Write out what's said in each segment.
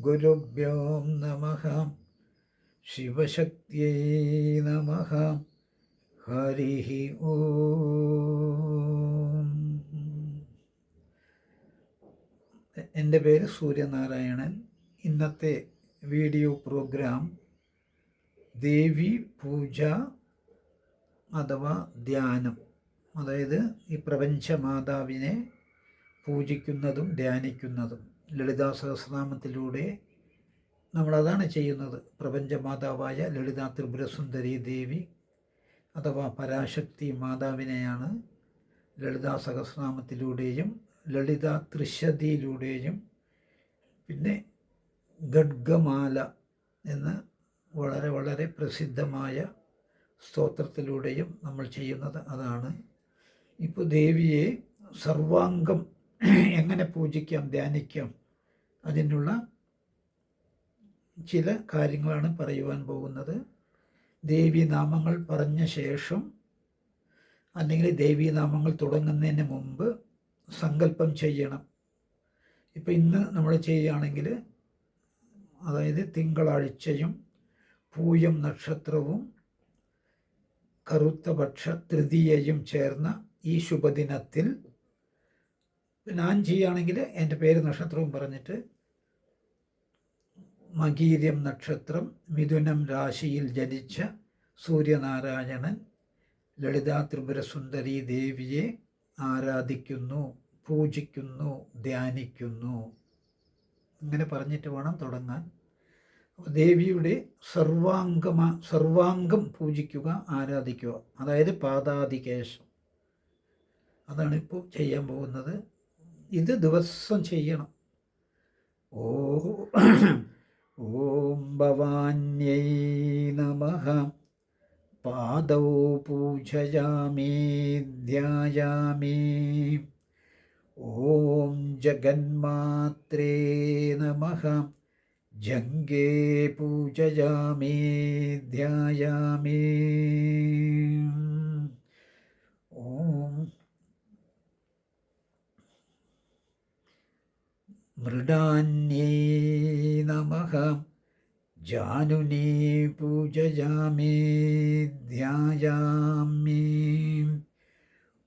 ഗുരുഭ്യോ നമഃ. ശിവശക്തിയൈ നമഃ. ഹരിഃ ഓം. എൻ്റെ പേര് സൂര്യനാരായണൻ. ഇന്നത്തെ വീഡിയോ പ്രോഗ്രാം ദേവി പൂജ അഥവാ ധ്യാനം, അതായത് ഈ പ്രപഞ്ചമാതാവിനെ പൂജിക്കുന്നതും ധ്യാനിക്കുന്നതും ലളിതാ സഹസ്രനാമത്തിലൂടെ നമ്മളതാണ് ചെയ്യുന്നത്. പ്രപഞ്ചമാതാവായ ലളിതാ ത്രിപുരസുന്ദരി ദേവി അഥവാ പരാശക്തി മാതാവിനെയാണ് ലളിതാ സഹസ്രനാമത്തിലൂടെയും ലളിതാ ത്രിശതിയിലൂടെയും പിന്നെ ഖഡ്ഗമാല എന്ന വളരെ വളരെ പ്രസിദ്ധമായ സ്തോത്രത്തിലൂടെയും നമ്മൾ ചെയ്യുന്നത് അതാണ്. ഇപ്പോൾ ദേവിയെ സർവാംഗം എങ്ങനെ പൂജിക്കാം, ധ്യാനിക്കാം, അതിനുള്ള ചില കാര്യങ്ങളാണ് പറയുവാൻ പോകുന്നത്. ദേവീനാമങ്ങൾ പറഞ്ഞ ശേഷം അല്ലെങ്കിൽ ദേവീനാമങ്ങൾ തുടങ്ങുന്നതിന് മുമ്പ് സങ്കല്പം ചെയ്യണം. ഇപ്പം ഇന്ന് നമ്മൾ ചെയ്യുകയാണെങ്കിൽ, അതായത് തിങ്കളാഴ്ചയും പൂയം നക്ഷത്രവും കറുത്തപക്ഷ തൃതീയയും ചേർന്ന ഈ ശുഭദിനത്തിൽ ഞാൻ ചെയ്യുകയാണെങ്കിൽ എൻ്റെ പേര് നക്ഷത്രവും പറഞ്ഞിട്ട് മകീര്യം നക്ഷത്രം മിഥുനം രാശിയിൽ ജനിച്ച സൂര്യനാരായണൻ ലളിതാ ത്രിപുരസുന്ദരി ദേവിയെ ആരാധിക്കുന്നു, പൂജിക്കുന്നു, ധ്യാനിക്കുന്നു, ഇങ്ങനെ പറഞ്ഞിട്ട് വേണം തുടങ്ങാൻ. ദേവിയുടെ സർവാംഗം പൂജിക്കുക, ആരാധിക്കുക, അതായത് പാദാദികേശം. അതാണ് ഇപ്പോൾ ചെയ്യാൻ പോകുന്നത്. ഇത് ദിവസം ചെയ്യണം. ഓം ഭവാന്യൈ നമഃ. പാദൗ പൂജയാമി ധ്യായാമി. ഓം ജഗന്മാത്രേ നമഃ. ജംഘേ പൂജയാമി ധ്യായാമി. ഓം മൃഡാന്യൈ നമഃ. ജാനുനീ പൂജയാമി ധ്യായാമി.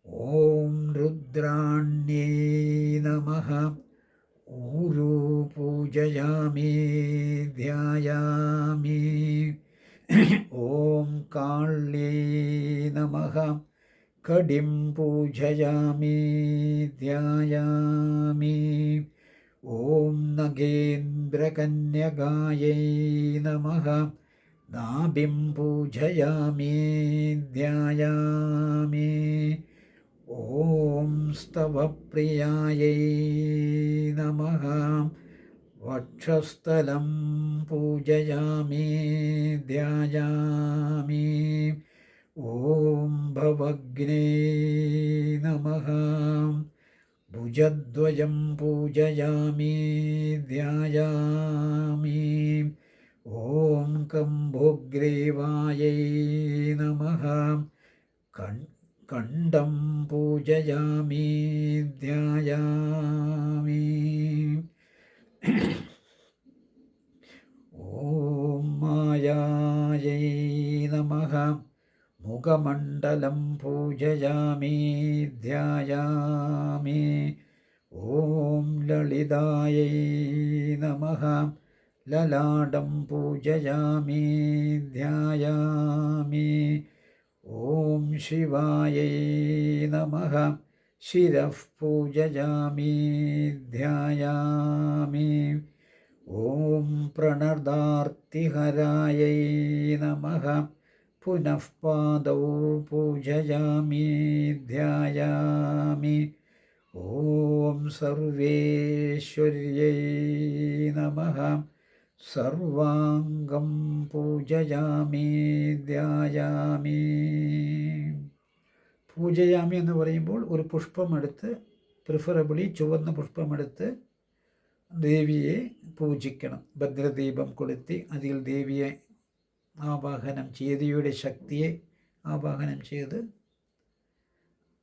ഓം രുദ്രാണ്യൈ നമഃ. ഊരു പൂജയാമി ധ്യായാമി. ഓം കാള്യൈ നമഃ. കടിം പൂജയാമി ധ്യായാമി. ഓം നഗേന്ദ്രകന്യകായൈ നമഃ. നാഭിം പൂജയാമി ധ്യായാമി. ഓം സ്തവപ്രിയായൈ നമഃ. വക്ഷസ്ഥലം പൂജയാമി ധ്യായാമി. ഓം ഭവഗ്നേ നമഃ. ഭുജദ്വയം പൂജയാമി ധ്യായാമി. ഓം കംഭോഗ്രീവായൈ നമഃ. കണ്ഠം പൂജയാമി ധ്യായാമി. ഓം മായായൈ നമഃ. മുഖമണ്ഡലം പൂജയാമി ധ്യായാമി. ഓം ലളിതായൈ നമഃ. ലലാടം പൂജയാമി ധ്യായാമി. ഓം ശിവായൈ നമഃ. ശിരഃ പൂജയാമി ധ്യായാമി. ഓം പ്രണതാർത്തിഹരായൈ നമഃ. പുനഃ പാദൗ പൂജയാമി ധ്യായാമി. ഓം സർവേശ്വര്यै നമഃ. സർവാംഗം പൂജയാമി ധ്യായാമി. പൂജയാമി എന്ന് പറയുമ്പോൾ ഒരു പുഷ്പമെടുത്ത്, പ്രിഫറബിളി ചുവന്ന പുഷ്പമെടുത്ത് ദേവിയെ പൂജിക്കണം. ഭദ്രദീപം കൊളുത്തി അതിൽ ദേവിയെ ആവാഹനം, ദേവിയുടെ ശക്തിയെ ആവാഹനം ചെയ്ത്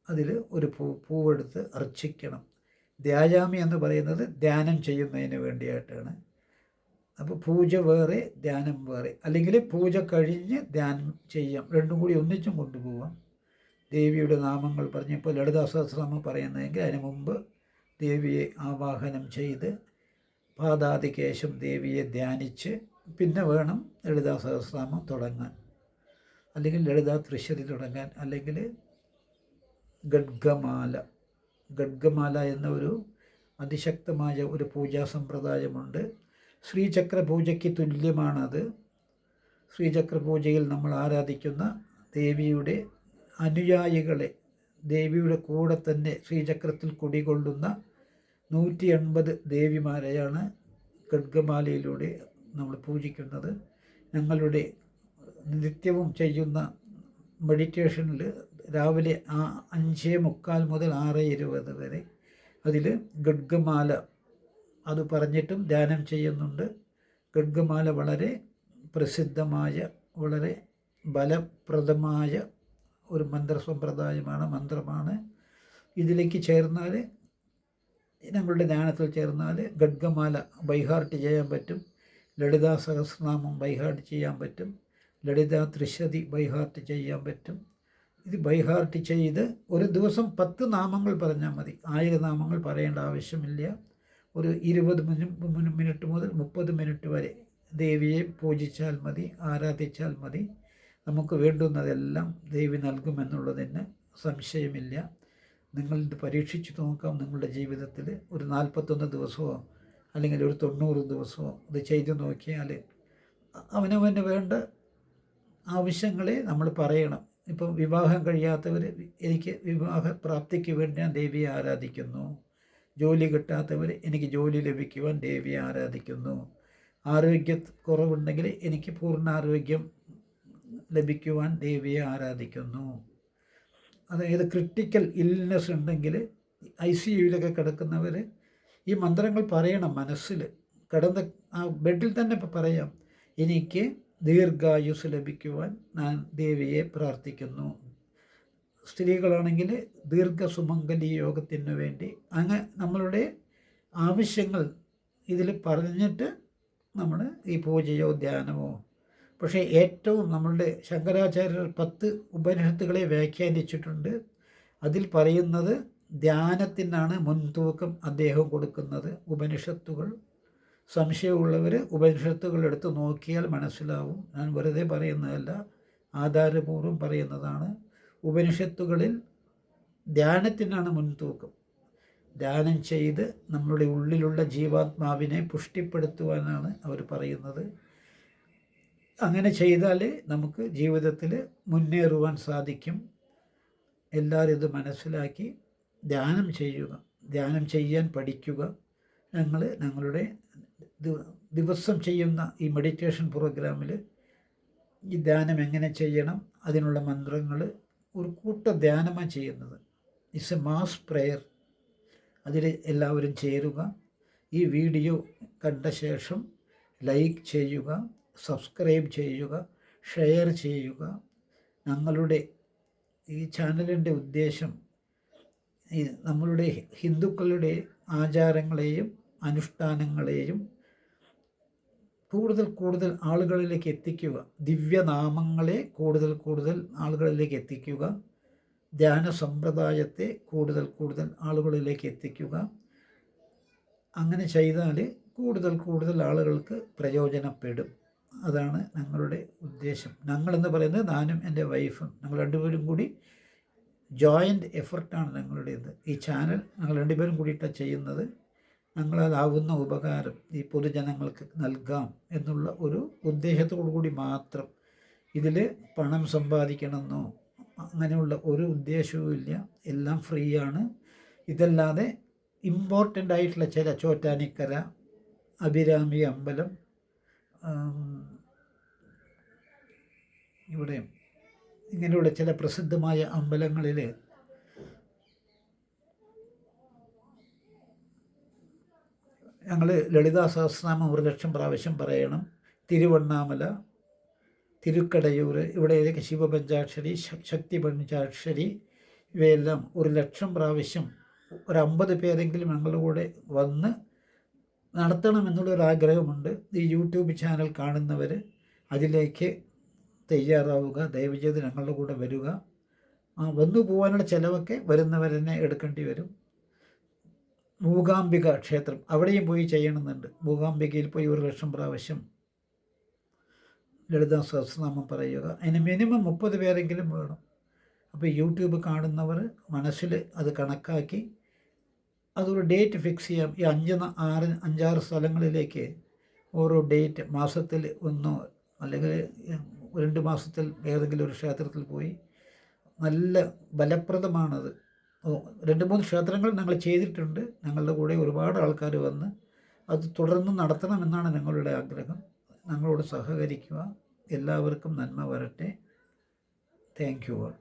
അതിൽ ഒരു പൂവെടുത്ത് അർച്ചിക്കണം. ധ്യായാമി എന്ന് പറയുന്നത് ധ്യാനം ചെയ്യുന്നതിന് വേണ്ടിയിട്ടാണ്. അപ്പോൾ പൂജ വേറെ ധ്യാനം വേറെ, അല്ലെങ്കിൽ പൂജ കഴിഞ്ഞ് ധ്യാനം ചെയ്യാം, രണ്ടും കൂടി ഒന്നിച്ചും കൊണ്ടുപോകാം. ദേവിയുടെ നാമങ്ങൾ പറഞ്ഞപ്പോൾ ലളിതാ സഹസ്രനാമം പറയുന്നതെങ്കിൽ അതിന് മുമ്പ് ദേവിയെ ആവാഹനം ചെയ്ത് പാദാദികേശം ദേവിയെ ധ്യാനിച്ച് പിന്നെ വേണം ലളിതാ സഹസ്രനാമം തുടങ്ങാൻ, അല്ലെങ്കിൽ ലളിതാ ത്രിശതി തുടങ്ങാൻ, അല്ലെങ്കിൽ ഗഡ്ഗമാല എന്ന ഒരു അതിശക്തമായ ഒരു പൂജാ സമ്പ്രദായമുണ്ട്. ശ്രീചക്ര പൂജയ്ക്ക് തുല്യമാണത്. ശ്രീചക്ര പൂജയിൽ നമ്മൾ ആരാധിക്കുന്ന ദേവിയുടെ അനുയായികളെ, ദേവിയുടെ കൂടെ തന്നെ ശ്രീചക്രത്തിൽ കുടികൊള്ളുന്ന 180 ദേവിമാരെയാണ് ഗഡ്ഗമാലയിലൂടെ നമ്മൾ പൂജിക്കുന്നത്. ഞങ്ങളുടെ നിത്യവും ചെയ്യുന്ന മെഡിറ്റേഷനിൽ രാവിലെ 5:45 മുതൽ 6:20 വരെ അതിൽ ഗഡ്ഗമാല അത് പറഞ്ഞിട്ടും ധ്യാനം ചെയ്യുന്നുണ്ട്. ഗഡ്ഗമാല വളരെ പ്രസിദ്ധമായ, വളരെ ഫലപ്രദമായ ഒരു മന്ത്രമാണ്. ഇതിലേക്ക് ചേർന്നാൽ, ഞങ്ങളുടെ ധ്യാനത്തിൽ ചേർന്നാൽ ഗഡ്ഗമാല ബൈഹാർട്ട് ചെയ്യാൻ പറ്റും, ലളിതാ സഹസ്രനാമം ബൈഹാർട്ട് ചെയ്യാൻ പറ്റും, ലളിതാ ത്രിശതി ബൈഹാർട്ട് ചെയ്യാൻ പറ്റും. ഇത് ബൈഹാർട്ട് ചെയ്ത് ഒരു ദിവസം 10 നാമങ്ങൾ പറഞ്ഞാൽ മതി. 1000 നാമങ്ങൾ പറയേണ്ട ആവശ്യമില്ല. ഒരു 20 മിനിറ്റ് മുതൽ 30 മിനിറ്റ് വരെ ദേവിയെ പൂജിച്ചാൽ മതി, ആരാധിച്ചാൽ മതി. നമുക്ക് വേണ്ടുന്നതെല്ലാം ദേവി നൽകുമെന്നുള്ളതിന് സംശയമില്ല. നിങ്ങളിത് പരീക്ഷിച്ച് നോക്കാം. നിങ്ങളുടെ ജീവിതത്തിൽ ഒരു 41 ദിവസമോ അല്ലെങ്കിൽ ഒരു 90 ദിവസമോ ഇത് ചെയ്തു നോക്കിയാൽ അവനവന് വേണ്ട ആവശ്യങ്ങളെ നമ്മൾ പറയണം. ഇപ്പം വിവാഹം കഴിയാത്തവർ, എനിക്ക് വിവാഹ പ്രാപ്തിക്ക് വേണ്ടി ഞാൻ ദേവിയെ ആരാധിക്കുന്നു. ജോലി കിട്ടാത്തവർ, എനിക്ക് ജോലി ലഭിക്കുവാൻ ദേവിയെ ആരാധിക്കുന്നു. ആരോഗ്യക്കുറവുണ്ടെങ്കിൽ എനിക്ക് പൂർണ്ണാരോഗ്യം ലഭിക്കുവാൻ ദേവിയെ ആരാധിക്കുന്നു. അതായത് ക്രിട്ടിക്കൽ ഇൽനെസ് ഉണ്ടെങ്കിൽ ICUയിലൊക്കെ കിടക്കുന്നവർ ഈ മന്ത്രങ്ങൾ പറയണം. മനസ്സിൽ കിടന്ന് ആ ബെഡിൽ തന്നെ പറയാം, എനിക്ക് ദീർഘായുസ് ലഭിക്കുവാൻ ഞാൻ ദേവിയെ പ്രാർത്ഥിക്കുന്നു. സ്ത്രീകളാണെങ്കിൽ ദീർഘസുമംഗലി യോഗത്തിന് വേണ്ടി, അങ്ങനെ നമ്മളുടെ ആവശ്യങ്ങൾ ഇതിൽ പറഞ്ഞിട്ട് നമ്മൾ ഈ പൂജയോ ധ്യാനമോ. പക്ഷേ ഏറ്റവും നമ്മളുടെ ശങ്കരാചാര്യർ 10 ഉപനിഷത്തുകളെ വ്യാഖ്യാനിച്ചിട്ടുണ്ട്. അതിൽ പറയുന്നത് ധ്യാനത്തിനാണ് മുൻതൂക്കം അദ്ദേഹം കൊടുക്കുന്നത്. ഉപനിഷത്തുകൾ സംശയമുള്ളവർ ഉപനിഷത്തുകൾ എടുത്ത് നോക്കിയാൽ മനസ്സിലാവും. ഞാൻ വെറുതെ പറയുന്നതല്ല, ആധാരപൂർവ്വം പറയുന്നതാണ്. ഉപനിഷത്തുകളിൽ ധ്യാനത്തിനാണ് മുൻതൂക്കം. ധ്യാനം ചെയ്ത് നമ്മളുടെ ഉള്ളിലുള്ള ജീവാത്മാവിനെ പുഷ്ടിപ്പെടുത്തുവാനാണ് അവർ പറയുന്നത്. അങ്ങനെ ചെയ്താൽ നമുക്ക് ജീവിതത്തിൽ മുന്നേറുവാൻ സാധിക്കും. എല്ലാവരും ഇത് മനസ്സിലാക്കി ധ്യാനം ചെയ്യുക, ധ്യാനം ചെയ്യാൻ പഠിക്കുക. ഞങ്ങളുടെ ദിവസം ചെയ്യുന്ന ഈ മെഡിറ്റേഷൻ പ്രോഗ്രാമിൽ ഈ ധ്യാനം എങ്ങനെ ചെയ്യണം, അതിനുള്ള മന്ത്രങ്ങൾ ഒരു കൂട്ട ധ്യാനമാണ് ചെയ്യുന്നത്. It's A mass prayer. അതിൽ എല്ലാവരും ചേരുക. ഈ വീഡിയോ കണ്ട ശേഷം ലൈക്ക് ചെയ്യുക, സബ്സ്ക്രൈബ് ചെയ്യുക, ഷെയർ ചെയ്യുക. ഞങ്ങളുടെ ഈ ചാനലിൻ്റെ ഉദ്ദേശം ഈ നമ്മളുടെ ഹിന്ദുക്കളുടെ ആചാരങ്ങളെയും അനുഷ്ഠാനങ്ങളെയും കൂടുതൽ ആളുകളിലേക്ക് എത്തിക്കുക, ദിവ്യനാമങ്ങളെ കൂടുതൽ ആളുകളിലേക്ക് എത്തിക്കുക, ധ്യാന സമ്പ്രദായത്തെ കൂടുതൽ ആളുകളിലേക്ക് എത്തിക്കുക. അങ്ങനെ ചെയ്താൽ കൂടുതൽ ആളുകൾക്ക് പ്രയോജനപ്പെടും. അതാണ് ഞങ്ങളുടെ ഉദ്ദേശം. ഞങ്ങളെന്ന് പറയുന്നത് ഞാനും എൻ്റെ വൈഫും, ഞങ്ങൾ രണ്ടുപേരും കൂടി ജോയിൻ്റ് എഫർട്ടാണ് ഞങ്ങളുടേത്. ഈ ചാനൽ ഞങ്ങൾ രണ്ടുപേരും കൂടിയിട്ടാണ് ചെയ്യുന്നത്. ഞങ്ങളാലാവുന്ന ഉപകാരം ഈ പൊതുജനങ്ങൾക്ക് നൽകാം എന്നുള്ള ഒരു ഉദ്ദേശത്തോടു കൂടി മാത്രം. ഇതിൽ പണം സമ്പാദിക്കണമെന്നോ അങ്ങനെയുള്ള ഒരു ഉദ്ദേശവും ഇല്ല. എല്ലാം ഫ്രീ ആണ്. ഇതല്ലാതെ ഇമ്പോർട്ടൻ്റ് ആയിട്ടുള്ള ചില ചോറ്റാനിക്കര, അഭിരാമി അമ്പലം, ഇവിടെ ഇങ്ങനെയുള്ള ചില പ്രസിദ്ധമായ അമ്പലങ്ങളിൽ ഞങ്ങൾ ലളിതാ സഹസ്രനാമം 1,00,000 പ്രാവശ്യം പറയണം. തിരുവണ്ണാമല, തിരുക്കടയൂർ, ഇവിടെയൊക്കെ ശിവപഞ്ചാക്ഷരി, ശക്തി പഞ്ചാക്ഷരി, ഇവയെല്ലാം 1,00,000 പ്രാവശ്യം ഒരു 50 പേരെങ്കിലും ഞങ്ങളുടെ കൂടെ വന്ന് നടത്തണമെന്നുള്ളൊരാഗ്രഹമുണ്ട്. ഈ യൂട്യൂബ് ചാനൽ കാണുന്നവർ അതിലേക്ക് തയ്യാറാവുക. ദയവ് ചെയ്ത് ഞങ്ങളുടെ കൂടെ വരിക. വന്നു പോകാനുള്ള ചിലവൊക്കെ വരുന്നവർ തന്നെ എടുക്കേണ്ടി വരും. മൂകാംബിക ക്ഷേത്രം അവിടെയും പോയി ചെയ്യണമെന്നുണ്ട്. മൂകാംബികയിൽ പോയി 1,00,000 പ്രാവശ്യം ലളിതാ സഹസ്രനാമം പറയുക. അതിന് മിനിമം 30 പേരെങ്കിലും വേണം. അപ്പോൾ യൂട്യൂബ് കാണുന്നവർ മനസ്സിൽ അത് കണക്കാക്കി അതൊരു ഡേറ്റ് ഫിക്സ് ചെയ്യാം. ഈ 5-6 സ്ഥലങ്ങളിലേക്ക് ഓരോ ഡേറ്റ് മാസത്തിൽ ഒന്നോ അല്ലെങ്കിൽ 2 മാസത്തിൽ ഏതെങ്കിലും ഒരു ക്ഷേത്രത്തിൽ പോയി നല്ല ഫലപ്രദമാണത്. 2-3 ക്ഷേത്രങ്ങൾ ഞങ്ങൾ ചെയ്തിട്ടുണ്ട്. ഞങ്ങളുടെ കൂടെ ഒരുപാട് ആൾക്കാർ വന്ന് അത് തുടർന്ന് നടത്തണമെന്നാണ് ഞങ്ങളുടെ ആഗ്രഹം. ഞങ്ങളോട് സഹകരിക്കുക. എല്ലാവർക്കും നന്മ വരട്ടെ. Thank you all.